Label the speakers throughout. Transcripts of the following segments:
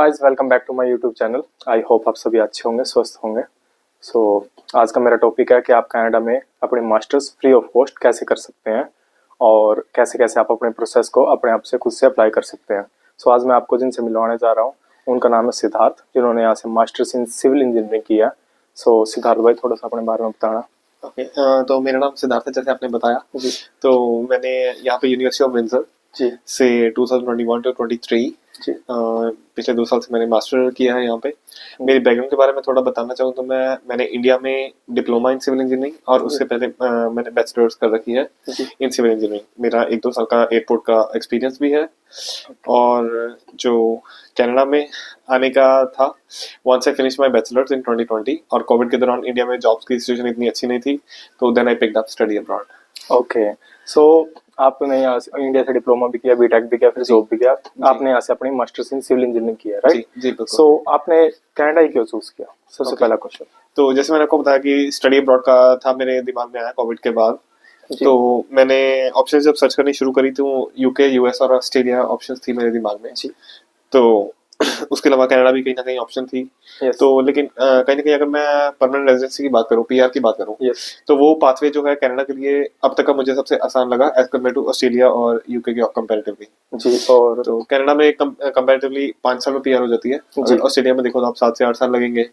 Speaker 1: Guys, welcome back to my YouTube channel. I hope आप सभी अच्छे होंगे, स्वस्थ होंगे। आज का मेरा टॉपिक है कि आप कनाडा में अपने मास्टर्स फ्री ऑफ कॉस्ट कैसे कर सकते हैं और कैसे कैसे आप अपने प्रोसेस को अपने आप से खुद से अप्लाई कर सकते हैं। आज मैं आपको जिनसे मिलवाने जा रहा हूँ उनका नाम है सिद्धार्थ, जिन्होंने यहाँ से मास्टर्स इन सिविल इंजीनियरिंग किया है। सिद्धार्थ भाई, थोड़ा सा अपने बारे में बताना।
Speaker 2: ओके, तो मेरा नाम सिद्धार्थ है, जैसे आपने बताया। तो मैंने यहाँ पे यूनिवर्सिटी ऑफ विंडसर
Speaker 1: जी
Speaker 2: से 2021 टू 23
Speaker 1: जी
Speaker 2: पिछले 2 साल से मैंने मास्टर किया है यहाँ पे। मेरी बैकग्राउंड के बारे में थोड़ा बताना चाहूँ तो मैंने इंडिया में डिप्लोमा इन सिविल इंजीनियरिंग और उससे पहले मैंने बैचलर्स कर रखी है इन सिविल इंजीनियरिंग। मेरा 1-2 साल का एयरपोर्ट का एक्सपीरियंस भी है। और जो कनाडा में आने का था, once I finish my bachelors in 2020 और कोविड के दौरान इंडिया में जॉब्स की सिचुएशन इतनी अच्छी नहीं थी, तो then I picked up study abroad.
Speaker 1: Okay, आपने यहाँ से इंडिया से डिप्लोमा भी किया, बीटेक भी किया, फिर जॉब भी किया। आपने यहाँ से अपनी मास्टर्स इन सिविल इंजीनियरिंग किया, राइट?
Speaker 2: जी बिल्कुल।
Speaker 1: आपने कनाडा ही क्यों चूज किया? सबसे पहला क्वेश्चन।
Speaker 2: तो जैसे मैंने आपको बताया कि स्टडी अब्रॉड का था मेरे दिमाग में आया कोविड के बाद। तो मैंने ऑप्शंस जब सर्च करनी शुरू करी तो यूके, यूएस और ऑस्ट्रेलिया ऑप्शंस थी मेरे दिमाग में। तो उसके अलावा कनाडा भी कहीं ना कहीं ऑप्शन थी। तो लेकिन कहीं ना कहीं अगर मैं परमानेंट रेजिडेंसी की बात करूं, पीआर की बात करूं, तो वो पाथवे जो है कनाडा के लिए अब तक का मुझे सबसे आसान लगा एज कम्पेयर टू ऑस्ट्रेलिया और यूके के कंपैरेटिवली।
Speaker 1: जी, और
Speaker 2: तो कनाडा में कंपैरेटिवली 5 साल में पीआर हो जाती है। ऑस्ट्रेलिया में देखो तो आप 7 से 8 साल लगेंगे।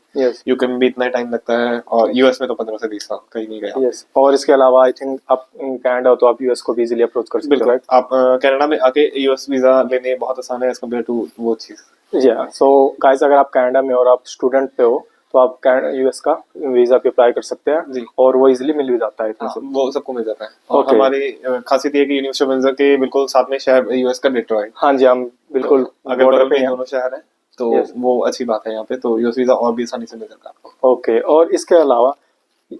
Speaker 2: यूके में भी इतना टाइम लगता है और यूएस में तो 15 से 20 साल कहीं नहीं गया।
Speaker 1: और इसके अलावा आई थिंक आप कनाडा हो तो आप यूएस को भी इजीली अप्रोच कर सकते हो।
Speaker 2: आप कनाडा में आके यूएस वीजा लेने बहुत आसान है एज कम्पेयर टू वो चीज।
Speaker 1: गाइस, अगर आप कनाडा में और आप स्टूडेंट पे हो तो आप यूएस का वीजा पे अप्लाई कर सकते हैं और वो इजीली मिल भी जाता है।
Speaker 2: वो सबको मिल जाता है। और हमारी खासियत ये है कि यूनिवर्सिटी ऑफ विंडसर के बिल्कुल साथ में शहर यूएस का डेट्रॉइट।
Speaker 1: हाँ जी, हम बिल्कुल
Speaker 2: अगर बगल में दोनों शहर हैं तो वो अच्छी बात है यहाँ पे। तो यूएस वीजा और भी आसानी से मिल जाता है।
Speaker 1: ओके, और इसके अलावा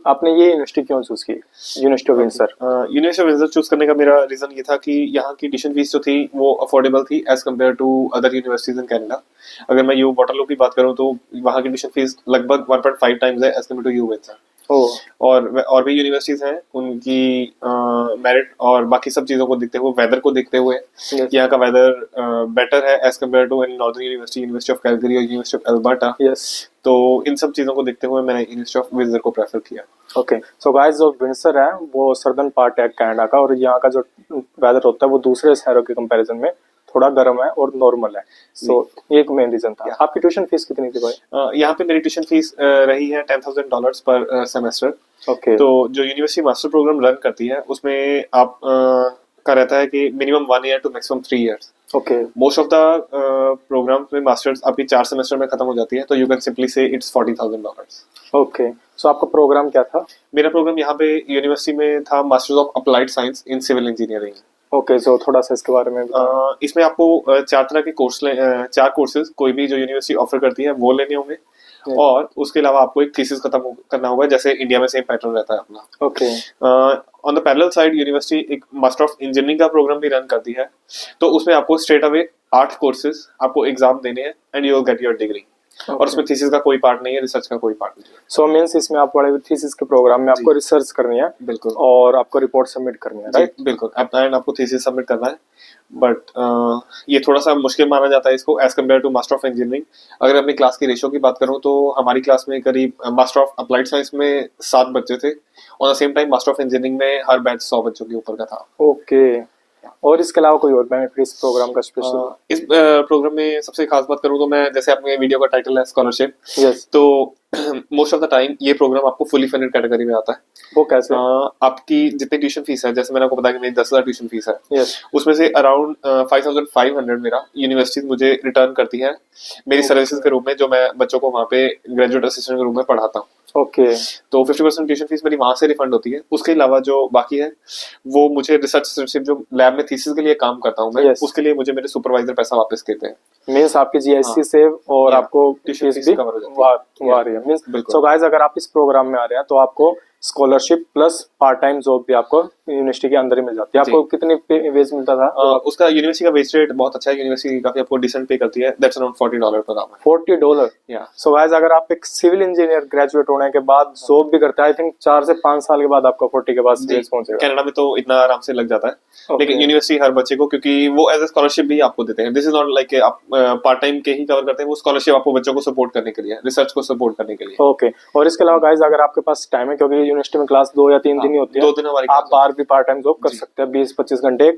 Speaker 1: आपने ये यूनिवर्सिटी क्यों चूज की, university of Windsor?
Speaker 2: University of Windsor choose करने का मेरा रीजन ये था कि यहाँ की ट्यूशन फीस जो थी वो अफोर्डेबल थी as compared to other universities in Canada. अगर मैं यू वाटरलू की बात करूँ तो वहाँ की ट्यूशन फीस लगभग 1.5 टाइम्स है as compared to U Windsor. और भी यूनिवर्सिटीज हैं, उनकी मेरिट और बाकी सब चीजों को देखते हुए, वेदर को देखते हुए, यहाँ का वेदर बेटर है as compared to any northern university, university of Calgary और यूनिवर्सिटी ऑफ अल्बर्टा। तो इन सब चीजों को देखते हुए मैंने यूनिवर्सिटी ऑफ विंडसर को प्रेफर किया।
Speaker 1: ओके, सो गाइस, जो विंडसर है वो सर्दर्न पार्ट है कनाडा का और यहाँ का जो वेदर होता है वो दूसरे शहरों के कंपैरिजन में थोड़ा गर्म है और नॉर्मल है। ये एक मेन रीजन था। आपकी ट्यूशन फीस कितनी थी भाई?
Speaker 2: यहाँ पे मेरी ट्यूशन फीस रही है $10,000 पर सेमेस्टर।
Speaker 1: ओके,
Speaker 2: तो जो यूनिवर्सिटी मास्टर प्रोग्राम रन करती है उसमें आप का रहता है कि minimum 1 year to maximum 3 years.
Speaker 1: Okay,
Speaker 2: most of the programs में मास्टर्स आपकी 4 सेमेस्टर में खत्म हो जाती है। तो you can simply say it's $40,000।
Speaker 1: Okay, so आपका प्रोग्राम क्या था?
Speaker 2: मेरा प्रोग्राम यहाँ पे यूनिवर्सिटी में था masters of applied science in civil engineering.
Speaker 1: Okay, so थोड़ा सा इसके बारे में
Speaker 2: इसमें आपको 4 तरह के कोर्स 4 कोर्सेज कोई भी जो यूनिवर्सिटी ऑफर करती है वो लेने होंगे। और उसके अलावा आपको एक थीसिस खत्म करना होगा, जैसे इंडिया में सेम पैटर्न रहता है अपना।
Speaker 1: Okay,
Speaker 2: on the parallel side university एक मास्टर ऑफ इंजीनियरिंग का प्रोग्राम भी रन करती है। तो उसमें आपको स्ट्रेट अवे 8 कोर्सेज आपको एग्जाम देने हैं and you will get your degree. और उसमें थीसिस का कोई पार्ट नहीं है, रिसर्च का कोई पार्ट नहीं है।
Speaker 1: सो मींस इसमें आप बड़े थीसिस के प्रोग्राम में आपको रिसर्च करनी है।
Speaker 2: बिल्कुल।
Speaker 1: और आपको रिपोर्ट सबमिट करनी है, राइट?
Speaker 2: बिल्कुल, एंड आपको थीसिस सबमिट करना है। बट ये थोड़ा सा मुश्किल माना जाता है इसको as compared to master of engineering. अगर अपनी क्लास की रेशियो की बात करूं तो हमारी क्लास में करीब मास्टर ऑफ अप्लाइड साइंस में 7 बच्चे थे। On the same time master of engineering में हर बैच 100 बच्चों के ऊपर का था।
Speaker 1: ओके, और इसके अलावा कोई और बेनिफिट इस प्रोग्राम का स्पेशल?
Speaker 2: इस प्रोग्राम में सबसे खास बात करूं तो मैं, जैसे आपने वीडियो का टाइटल है स्कॉलरशिप, तो मोस्ट ऑफ द टाइम ये प्रोग्राम आपको फुली फंडेड कैटेगरी में आता है।
Speaker 1: वो कैसे?
Speaker 2: आपकी जितनी ट्यूशन फीस है, जैसे मैंने आपको बताया कि मेरी 10,000 ट्यूशन फीस है, उसमें से अराउंड 5,500 मेरा यूनिवर्सिटी मुझे रिटर्न करती है मेरी सर्विसेज के रूप में, जो मैं बच्चों को वहाँ पे ग्रेजुएट असिस्टेंट के रूप में पढ़ाता हूँ।
Speaker 1: ओके,
Speaker 2: तो 50% ट्यूशन फीस मेरी वहां से रिफंड होती है। उसके अलावा जो बाकी है वो मुझे रिसर्च असिस्टेंट, जो लैब में थीसिस के लिए काम करता हूँ मैं, उसके लिए मुझे मेरे सुपरवाइजर पैसा वापस देते हैं।
Speaker 1: मींस आपकी जीएसटी से और आपको ट्यूशन फीस भी कवर हो जाती है। मींस सो गाइस, अगर आप इस प्रोग्राम में आ रहे हैं तो आपको scholarship plus part time job भी आपको यूनिवर्सिटी के अंदर ही मिल जाती है। आपको कितने वेज मिलता था?
Speaker 2: उसका यूनिवर्सिटी का वेज रेट बहुत अच्छा है, यूनिवर्सिटी काफी आपको डिसेंट पे करती है, दैट्स अराउंड $40 पर आवर।
Speaker 1: $40?
Speaker 2: या
Speaker 1: सो गाइस, अगर आप एक सिविल इंजीनियर ग्रेजुएट होने के बाद जॉब भी करते हैं, आई थिंक 4 से 5 साल के बाद आपको 40 के पास वेज पहुंचेगा।
Speaker 2: कनाडा में तो इतना आराम से लग जाता है, लेकिन यूनिवर्सिटी हर बच्चे को, क्योंकि वो एज ए स्कॉलरशिप भी आपको देते हैं, दिस इज नॉट लाइक आप पार्ट टाइम के ही कवर करते हैं, वो स्कॉलरशिप आपको बच्चों को सपोर्ट करने के लिए, रिसर्च को सपोर्ट करने के लिए।
Speaker 1: ओके, और इसके अलावा गाइस, अगर आपके पास टाइम है, क्योंकि यूनिवर्सिटी में क्लास 2 या 3 दिन ही होती है,
Speaker 2: 2 दिन हमारी
Speaker 1: आप बाहर भी पार्ट टाइम जॉब कर सकते हैं 20-25 घंटे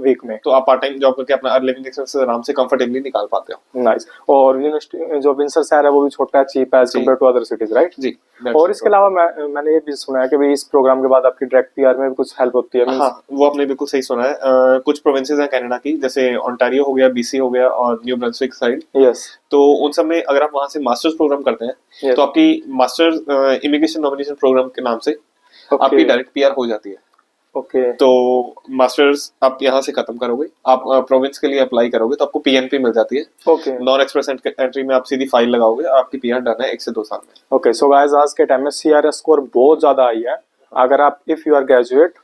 Speaker 1: वीक में,
Speaker 2: तो आप पार्ट टाइम जॉब करके अपना लिविंग एक्सपेंस आराम से कंफर्टेबली निकाल पाते हो।
Speaker 1: नाइस। और यूनिवर्सिटी जो विंडसर शहर है वो भी छोटा है, चीप है as compare to other cities, right?
Speaker 2: जी।
Speaker 1: और इसके अलावा मैंने ये भी सुना है कि भाई इस प्रोग्राम के बाद आपकी डायरेक्ट पीआर में भी कुछ हेल्प होती है।
Speaker 2: हाँ, वो आपने बिल्कुल सही सुना है। कुछ प्रोविंसेस हैं कनाडा की, जैसे ओंटारियो हो गया, बीसी हो गया और न्यू ब्रंसविक साइड।
Speaker 1: यस।
Speaker 2: तो उन सब में अगर आप वहां से मास्टर्स प्रोग्राम करते हैं, तो आपकी मास्टर्स इमिग्रेशन नॉमिनेशन प्रोग्राम के नाम से आपकी डायरेक्ट पीआर हो जाती है।
Speaker 1: ओके।
Speaker 2: तो मास्टर्स आप यहाँ से खत्म करोगे, आप प्रोविंस के लिए अप्लाई करोगे, तो आपको पीएनपी मिल जाती है।
Speaker 1: ओके।
Speaker 2: नॉन एक्सप्रेस एंट्री में आप सीधी फाइल लगाओगे और आपकी पीआर डन है 1 से 2 साल में।
Speaker 1: ओके, सो गाइस, आज के टाइम में सीआरएस स्कोर बहुत ज्यादा आई है। अगर आप इफ यू आर ग्रेजुएट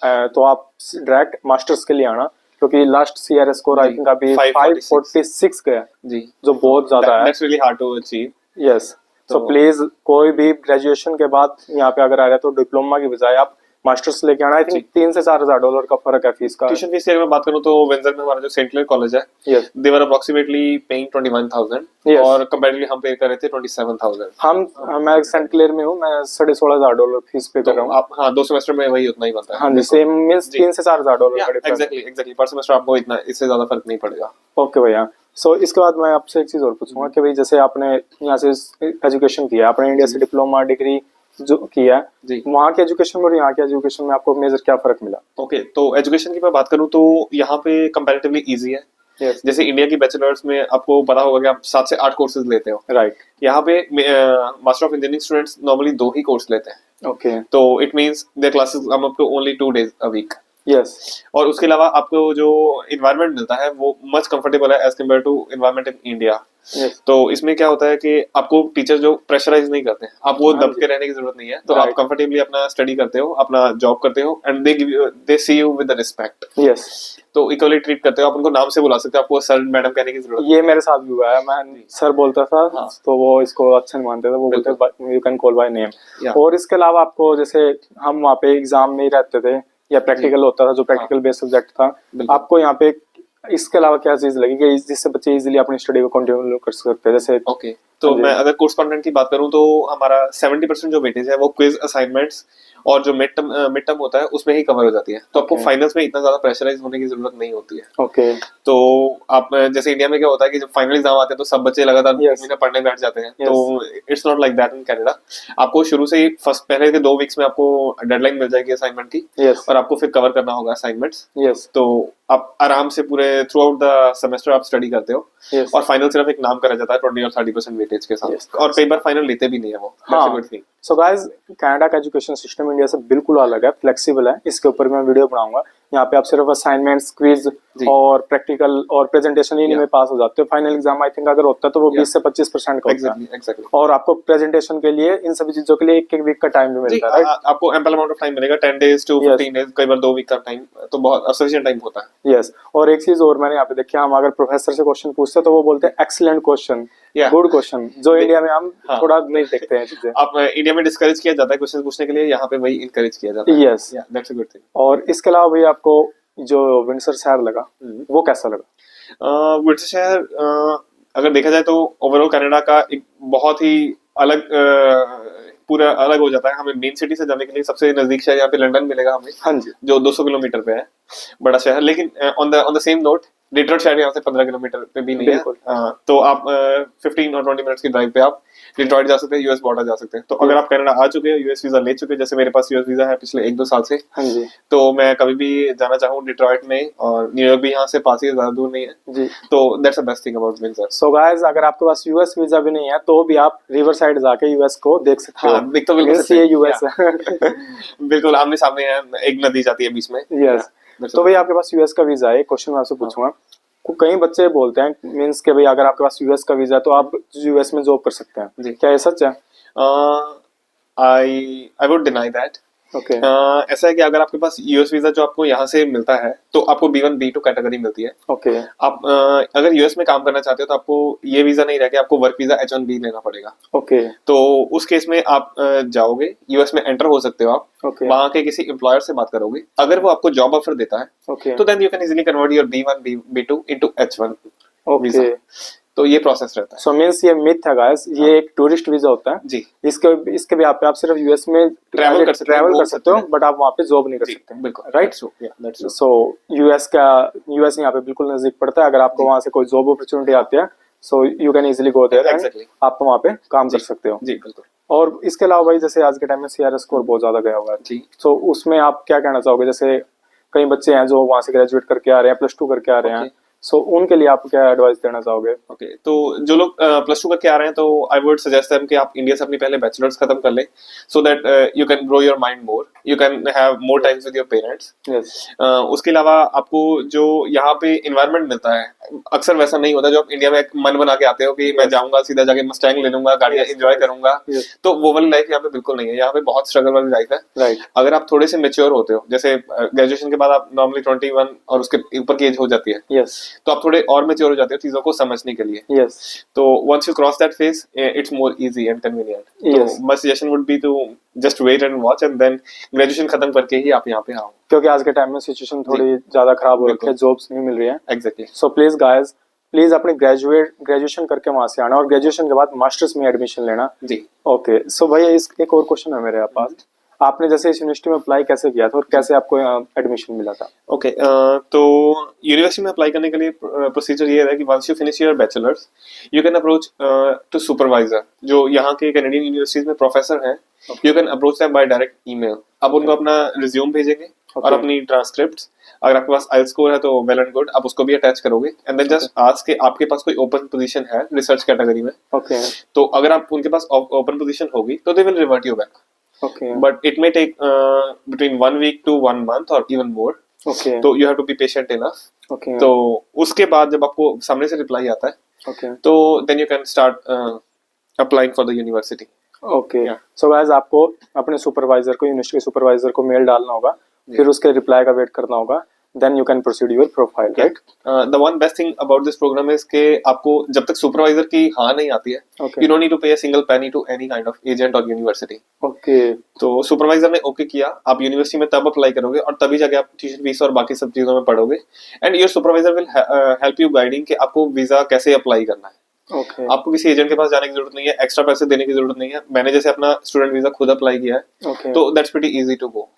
Speaker 1: तो आप डायरेक्ट मास्टर्स के लिए आना, क्योंकि last CRS score I think अभी 546 गया
Speaker 2: जी,
Speaker 1: जो बहुत ज्यादा है।
Speaker 2: That's really hard to achieve.
Speaker 1: Yes. तो प्लीज कोई भी ग्रेजुएशन के बाद यहाँ पे अगर आ रहे हैं तो डिप्लोमा की बजाय आप मास्टर्स लेके आना। आई थिंक $3,000 से $4,000 का फर्क है फीस का।
Speaker 2: ट्यूशन फीस की अगर मैं बात करूं तो विंडसर में हमारा जो सेंट क्लेयर कॉलेज है, दे वर अप्रोक्सीमेटली पेइंग 21,000 और कंपैरेटिवली हम पे कर रहे थे 27,000।
Speaker 1: मैं सेंट क्लेयर में हूँ, मैं $16,500 फीस पे कर रहा हूँ।
Speaker 2: आप हाँ 2 सेमेस्टर में वही उतना ही बनता है।
Speaker 1: हाँ जी, सेम मींस $3,000 से $4,000 का डिफरेंस।
Speaker 2: एग्जैक्टली पर सेमेस्टर आपको इतना, इससे ज्यादा फर्क नहीं पड़ेगा।
Speaker 1: ओके भैया। सो इसके बाद मैं आपसे एक चीज और पूछूंगा कि भाई जैसे आपने यहाँ से एजुकेशन किया, आपने इंडिया से डिप्लोमा डिग्री जो किया है, वहाँ के एजुकेशन में और यहाँ के एजुकेशन में आपको मेजर क्या फर्क मिला?
Speaker 2: ओके, तो एजुकेशन की मैं बात करूँ तो यहाँ पे कंपैरेटिवली इजी है। जैसे इंडिया की बैचलर्स में आपको पता होगा कि आप 7 से 8 कोर्सेज लेते हो, राइट? यहाँ पे master of engineering students normally 2 ही कोर्स लेते हैं।
Speaker 1: ओके।
Speaker 2: तो it means their classes come up to only 2 days a week।
Speaker 1: Yes.
Speaker 2: और उसके अलावा आपको जो इन्वायरमेंट मिलता है वो मच कंफर्टेबल है as compared to environment in India. तो इसमें क्या होता है कि आपको टीचर जो प्रेशराइज नहीं करते, आपको दब के रहने की जरूरत नहीं है, तो आप कंफर्टेबली अपना स्टडी करते हो, अपना जॉब करते हो, and they see you with respect.
Speaker 1: Yes.
Speaker 2: तो इक्वली ट्रीट करते हो, आप उनको नाम से बुला सकते हो, आपको सर मैडम कहने की जरूरत।
Speaker 1: ये मेरे साथ भी हुआ है, मैं सर बोलता था तो वो इसको अच्छा नहीं मानते थे, वो बोलते you can call by name. और इसके अलावा आपको जैसे हम वहाँ पे एग्जाम में ही रहते थे या प्रैक्टिकल होता था, जो प्रैक्टिकल बेस्ड सब्जेक्ट था, आपको यहाँ पे इसके अलावा क्या चीज लगी कि जिससे बच्चे इजीली अपनी स्टडी को कंटिन्यू कर सकते हैं? जैसे
Speaker 2: ओके, तो मैं अगर कोर्स कंटेंट की बात करूं तो हमारा 70% जो वेटेज है वो क्विज असाइनमेंट्स और जो मिड टर्म होता है उसमें ही कवर हो जाती है। तो आपको फाइनल्स में इतना ज्यादा प्रेशराइज होने की जरूरत नहीं होती है।
Speaker 1: ओके।
Speaker 2: तो आप जैसे इंडिया में क्या होता है कि जब फाइनल एग्जाम आते हैं तो सब बच्चे लगातार महीने पढ़ने बैठ जाते हैं। तो it's not like that in Canada. आपको शुरू से ही पहले के 2 वीक्स में आपको डेडलाइन मिल जाएगी असाइनमेंट की, और आपको फिर कवर करना होगा असाइनमेंट्स। तो आप आराम से पूरे थ्रू आउट द सेमेस्टर आप स्टडी करते हो, और फाइनल सिर्फ एक नाम करा जाता है 20 और 30% वेटेज के साथ, और कई बार फाइनल लेते भी नहीं है वो।
Speaker 1: सो गाइस, कनाडा का एजुकेशन सिस्टम इंडिया से बिल्कुल अलग है, फ्लेक्सिबल है। इसके ऊपर मैं वीडियो बनाऊंगा। यहाँ पे आप सिर्फ असाइनमेंट्स, क्विज और प्रैक्टिकल और प्रेजेंटेशन इन्हीं में पास हो जाते हो। फाइनल एग्जाम आई थिंक अगर होता है तो वो 20 से 25% का होता है।
Speaker 2: Exactly.
Speaker 1: और आपको प्रेजेंटेशन के लिए इन सभी चीजों के लिए 1 वीक का टाइम भी मिलता है।
Speaker 2: आपको एम्पल अमाउंट ऑफ टाइम मिलेगा, 10 days to 15 days, कई बार 2 वीक का टाइम, तो बहुत सफिशिएंट टाइम होता है।
Speaker 1: यस। और एक चीज और मैंने यहाँ पे देखा, हम अगर प्रोफेसर से क्वेश्चन पूछते हैं तो वो बोलते हैं एक्सीलेंट क्वेश्चन, गुड क्वेश्चन, जो इंडिया में हम थोड़ा नहीं देखते हैं चीजें।
Speaker 2: आप इंडिया में डिस्करेज किया जाता है क्वेश्चन पूछने के लिए, यहाँ पे वही इनकरेज किया जाता है।
Speaker 1: Yes,
Speaker 2: that's a good thing.
Speaker 1: और इसके अलावा भी आपको जो विंडसर शहर लगा वो कैसा लगा?
Speaker 2: विंडसर शहर अगर देखा जाए तो ओवरऑल कनाडा का एक बहुत ही अलग पूरा अलग हो जाता है। हमें मेन सिटी से जाने के लिए सबसे नजदीक शहर यहाँ पे लंदन मिलेगा हमें।
Speaker 1: हाँ जी,
Speaker 2: जो 200 किलोमीटर पे है, बड़ा शहर। लेकिन on the same note Detroit शहर यहाँ से 15 किलोमीटर पे भी नहीं है। तो आप 15 और 20 मिनट्स की ड्राइव पे आप डिट्रॉइट जा सकते हैं, यूएस बॉर्डर जा सकते हैं। तो अगर आप कनाडा आ चुके हैं, यूएस वीजा ले चुके हैं, जैसे मेरे पास यूएस वीजा है पिछले 1-2 साल से,
Speaker 1: हाँ जी,
Speaker 2: तो मैं कभी भी जाना चाहूँ डिट्रॉइट में, और न्यूयॉर्क भी यहाँ से पास ही है, ज्यादा दूर नहीं है जी। तो that's the best thing about Windsor.
Speaker 1: So guys, अगर आपके पास यूएस वीजा भी नहीं है तो भी आप रिवर साइड जाके यूएस को देख सकते हो।
Speaker 2: देख तो बिल्कुल
Speaker 1: ये यूएस है।
Speaker 2: बिल्कुल आमने सामने है, एक नदी जाती है बीच में।
Speaker 1: यस। तो भाई आपके पास यूएस का वीजा है, एक क्वेश्चन मैं आपसे पूछूंगा। कई बच्चे बोलते हैं मींस के भाई अगर आपके पास यूएस का वीजा है तो आप यूएस में जॉब कर सकते हैं, क्या ये सच है?
Speaker 2: I would deny that.
Speaker 1: Okay
Speaker 2: ऐसा है कि अगर आपके पास यूएस वीजा जो आपको यहाँ से मिलता है तो आपको B1 B2 कैटेगरी मिलती है।
Speaker 1: ओके
Speaker 2: आप अगर यूएस में काम करना चाहते हो तो आपको ये वीजा नहीं रहेगा, आपको वर्क वीजा H1B लेना पड़ेगा।
Speaker 1: ओके
Speaker 2: तो उस केस में आप जाओगे यूएस में, एंटर हो सकते हो आप।
Speaker 1: ओके
Speaker 2: वहां के किसी एम्प्लॉयर से बात करोगे, अगर वो आपको जॉब ऑफर देता है
Speaker 1: ओके
Speaker 2: तो then you can easily convert your B1 B2 into H1 visa.
Speaker 1: Okay.
Speaker 2: तो ये प्रोसेस रहता है।
Speaker 1: सो मीन्स ये मिथ है गाइस, ये एक टूरिस्ट वीजा होता है।
Speaker 2: जी,
Speaker 1: इसके भी आप सिर्फ यूएस में
Speaker 2: ट्रैवल कर सकते
Speaker 1: हो बट आप वहाँ पे जॉब नहीं कर
Speaker 2: जी,
Speaker 1: सकते,
Speaker 2: बिल्कुल,
Speaker 1: right?
Speaker 2: that's true.
Speaker 1: So US यहाँ पे बिल्कुल नजदीक पड़ता है। अगर आपको वहाँ से कोई जॉब अपॉर्चुनिटी आती है so you can easily go there,
Speaker 2: Exactly.
Speaker 1: आप वहाँ पे काम कर सकते हो।
Speaker 2: जी बिल्कुल।
Speaker 1: और इसके अलावा भाई जैसे आज के टाइम में सीआरए स्कोर बहुत ज्यादा गया हुआ है,
Speaker 2: जी,
Speaker 1: सो उसमें आप क्या कहना चाहोगे? जैसे कई बच्चे हैं जो वहाँ से ग्रेजुएट करके आ रहे हैं, +2 करके आ रहे हैं,
Speaker 2: Okay.
Speaker 1: सो उनके लिए आप क्या एडवाइस देना चाहोगे?
Speaker 2: ओके। तो जो लोग +2 करके आ रहे हैं तो आई वुड सजेस्ट देम कि आप इंडिया से अपनी पहले बैचलर्स खत्म कर ले, so that you can grow your mind more, you can have more times with your parents.
Speaker 1: Yes
Speaker 2: उसके अलावा आपको जो यहाँ पे इन्वायरमेंट मिलता है अक्सर वैसा नहीं होता जो आप इंडिया में एक मन बना के आते हो कि मैं जाऊंगा सीधा जाके मस्टैंग ले लूंगा, गाड़ियां एंजॉय करूंगा। तो वो वाली लाइफ यहाँ पे बिल्कुल नहीं है, यहाँ पे बहुत स्ट्रगल वाली लाइफ है।
Speaker 1: राइट
Speaker 2: अगर आप थोड़े से मेच्योर होते हो, जैसे ग्रेजुएशन के बाद आप नॉर्मली 21 और उसके ऊपर की एज हो जाती है,
Speaker 1: यस
Speaker 2: तो आप थोड़े और मेच्योर हो जाते हो चीजों को समझने के लिए।
Speaker 1: यस
Speaker 2: तो once you cross that phase, it's more easy and convenient.
Speaker 1: Yes.
Speaker 2: तो my suggestion would be to just wait and watch and then graduation खत्म करके ही आप यहाँ पे आओ।
Speaker 1: क्योंकि आज के टाइम में सिचुएशन थोड़ी ज्यादा खराब हो रखी है, जॉब्स नहीं मिल रही है।
Speaker 2: Exactly.
Speaker 1: So please guys, please अपनी ग्रेजुएशन करके वहां से आना और ग्रेजुएशन के बाद मास्टर्स में एडमिशन लेना।
Speaker 2: जी।
Speaker 1: ओके सो भैया एक और क्वेश्चन है मेरे पास, आपने जैसे इस यूनिवर्सिटी में अप्लाई कैसे किया था और कैसे आपको एडमिशन मिला था?
Speaker 2: ओके, तो यूनिवर्सिटी में अप्लाई करने के लिए प्रोसीजर ये है कि once you finish your bachelors you can approach to supervisor, जो यहाँ के कैनेडियन यूनिवर्सिटीज में प्रोफेसर हैं। You can approach them by direct email. आप उनको अपना रिज्यूम भेजेंगे और अपनी ट्रांसक्रिप्ट, अगर आपके पास आइल स्कोर है तो वेल एंड गुड, आप उसको भी अटैच करोगे एंड देन जस्ट आस्क के आपके पास कोई ओपन पोजीशन है रिसर्च कैटेगरी में।
Speaker 1: ओके
Speaker 2: तो अगर आप उनके पास ओपन पोजीशन होगी तो they will revert you back,
Speaker 1: okay
Speaker 2: but it may take between 1 week to 1 month or even more.
Speaker 1: Okay
Speaker 2: तो you have to be patient enough.
Speaker 1: Okay
Speaker 2: तो उसके बाद जब आपको सामने से रिप्लाई आता है
Speaker 1: ओके
Speaker 2: तो then you can start applying for the university.
Speaker 1: Okay.
Speaker 2: Yeah.
Speaker 1: So guys, आपको अपने सुपरवाइजर को, यूनिवर्सिटी के सुपरवाइजर को मेल डालना होगा, फिर उसके रिप्लाई का वेट करना होगा, then you can proceed your profile, right?
Speaker 2: The one best thing about this program is कि आपको जब तक सुपरवाइजर की हाँ नहीं आती है,
Speaker 1: Okay.
Speaker 2: you don't need to pay a single penny to any kind of agent or university.
Speaker 1: Okay
Speaker 2: तो सुपरवाइजर ने ओके किया, आप यूनिवर्सिटी में तब अप्लाई करोगे और तभी जाके आप ट्यूशन फीस और बाकी सब चीजों में पढ़ोगे and your supervisor will help you guiding कि आपको वीजा कैसे अप्लाई करना है।
Speaker 1: ओके
Speaker 2: आपको किसी एजेंट के पास जाने की जरूरत नहीं है, एक्स्ट्रा पैसे देने की जरूरत नहीं है। मैंने जैसे अपना स्टूडेंट वीजा खुद अप्लाई किया है,
Speaker 1: ओके
Speaker 2: तो that's pretty easy to go.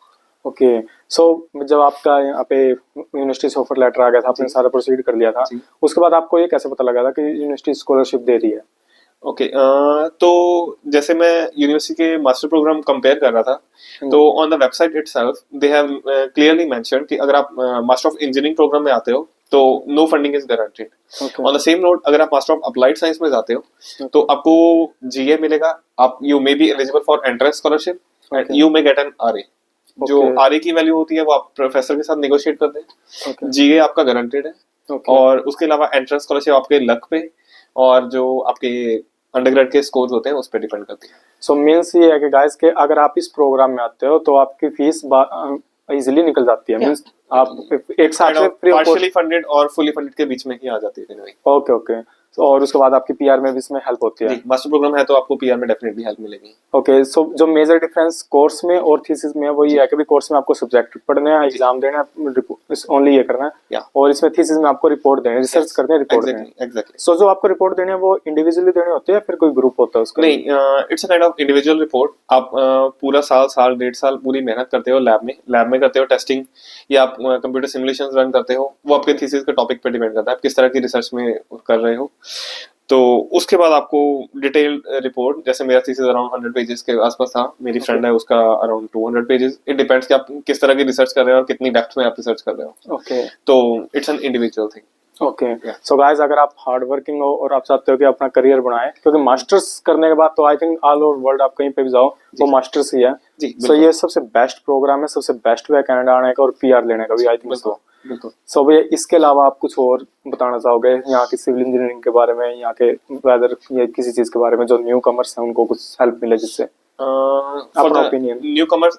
Speaker 1: Okay. So जब आपका यहाँ पे यूनिवर्सिटी से ऑफर लेटर आ गया था, आपने सारा प्रोसीड कर लिया था,
Speaker 2: जी।
Speaker 1: उसके बाद आपको ये कैसे पता लगा था कि यूनिवर्सिटी स्कॉलरशिप दे रही है?
Speaker 2: ओके, तो जैसे मैं यूनिवर्सिटी के मास्टर प्रोग्राम कंपेयर कर रहा था, तो on the website itself they have clearly mentioned कि अगर आप मास्टर ऑफ इंजीनियरिंग प्रोग्राम में आते हो तो no funding is guaranteed.
Speaker 1: Okay.
Speaker 2: On the same note, अगर आप मास्टर ऑफ अप्लाइड साइंस में जाते हो तो आपको जीए मिलेगा, आप you may be eligible for entrance scholarship and
Speaker 1: Okay.
Speaker 2: You may get an RA. जो
Speaker 1: Okay.
Speaker 2: आरए की वैल्यू होती है वो आप प्रोफेसर के साथ नेगोशिएट करते हैं।
Speaker 1: ओके
Speaker 2: जीए आपका गारंटेड है
Speaker 1: ओके
Speaker 2: और उसके अलावा एंट्रेंस स्कॉलरशिप आपके लक पे और जो आपके अंडरग्रेड के स्कोर्स होते हैं उस पर डिपेंड करती है।
Speaker 1: सो मीन्स ये है कि गाइस के अगर आप इस प्रोग्राम में आते हो तो आपकी फीस इजीली निकल जाती है। मीन्स आप एक साथ में फ्री ऑफ
Speaker 2: पार्शियली फंडेड और फुली फंडेड के बीच में ही आ जाती है।
Speaker 1: Okay okay. और उसके बाद आपकी पीआर में भी इसमें हेल्प होती है।
Speaker 2: मास्टर प्रोग्राम है तो आपको पीआर में डेफिनेटली हेल्प मिलेगी।
Speaker 1: ओके सो जो मेजर डिफरेंस कोर्स में और थीसिस में वो ये है कि भी कोर्स में आपको सब्जेक्ट पढ़ने हैं, एग्जाम देना है, ओनली ये करना है,
Speaker 2: या
Speaker 1: और इसमें थीसिस में आपको रिपोर्ट देना है, रिसर्च करते हैं, रिपोर्ट देना है।
Speaker 2: एग्जैक्टली।
Speaker 1: सो जो आपको रिपोर्ट देने हैं वो इंडिविजुअली देने होते हैं या फिर कोई ग्रुप होता है उसका?
Speaker 2: नहीं, it's a kind of individual report. आप पूरा साल 1.5 पूरी मेहनत करते हो, लैब में करते हो टेस्टिंग, या आप कंप्यूटर सिमुलेशंस रन करते हो। वो आपके थीसिस के टॉपिक पे डिपेंड करता है आप किस तरह की रिसर्च में कर रहे हो। तो उसके बाद आपको डिटेल रिपोर्ट, जैसे मेरा थीसिस अराउंड 100 पेजेस के आसपास था, मेरी फ्रेंड है उसका अराउंड 200 पेजेस। इट डिपेंड्स कि आप किस तरह की रिसर्च कर रहे हो और कितनी डेप्थ में आप रिसर्च कर रहे हो।
Speaker 1: ओके
Speaker 2: तो it's an individual thing.
Speaker 1: Okay. So guys, अगर आप हार्ड वर्किंग हो और आप चाहते हो कि अपना करियर बनाए, क्योंकि मास्टर्स करने के बाद तो I think all over world आप कहीं पे भी जाओ वो मास्टर्स ही है।
Speaker 2: जी,
Speaker 1: सो ये सबसे बेस्ट प्रोग्राम है, सबसे बेस्ट वे कनाडा आने का और पीआर लेने का भी, आई थिंक सो।
Speaker 2: बिल्कुल।
Speaker 1: सो भैया इसके अलावा आप कुछ और बताना चाहोगे यहाँ की सिविल इंजीनियरिंग के बारे में, यहाँ के वेदर या किसी चीज के बारे में जो न्यू कमर्स हैं उनको कुछ हेल्प मिले जिससे?
Speaker 2: For
Speaker 1: अपना
Speaker 2: the
Speaker 1: opinion.
Speaker 2: newcomers,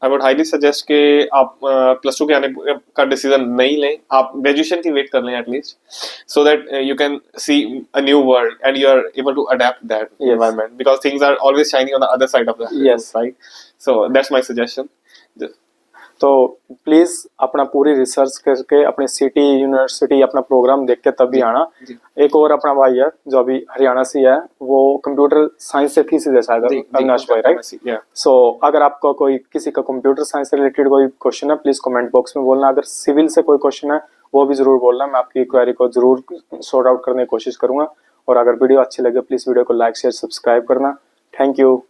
Speaker 2: I would highly suggest कि आप प्लस टू के आने का डिसीजन नहीं लें, आप ग्रेजुएशन की वेट कर लें at least, so that you can see a new world and you are able to adapt that
Speaker 1: Yes.
Speaker 2: environment because things are always shining on the other side of the
Speaker 1: Yes.
Speaker 2: right. So that's my suggestion.
Speaker 1: तो please अपना पूरी research करके अपने city university अपना programme देख के तभी आना। एक और अपना भाई है जो अभी हरियाणा से है, वो कंप्यूटर साइंस से थी सीधे शायद, अविनाश भाई, राइट? सो अगर आपको कोई किसी का कंप्यूटर साइंस से रिलेटेड कोई क्वेश्चन है, प्लीज कमेंट बॉक्स में बोलना। अगर सिविल से कोई क्वेश्चन है वो भी जरूर बोलना, मैं आपकी क्वेरी को जरूर सॉर्ट आउट करने की कोशिश करूंगा। और अगर वीडियो अच्छी लगे प्लीज वीडियो को लाइक शेयर सब्सक्राइब करना। Thank you.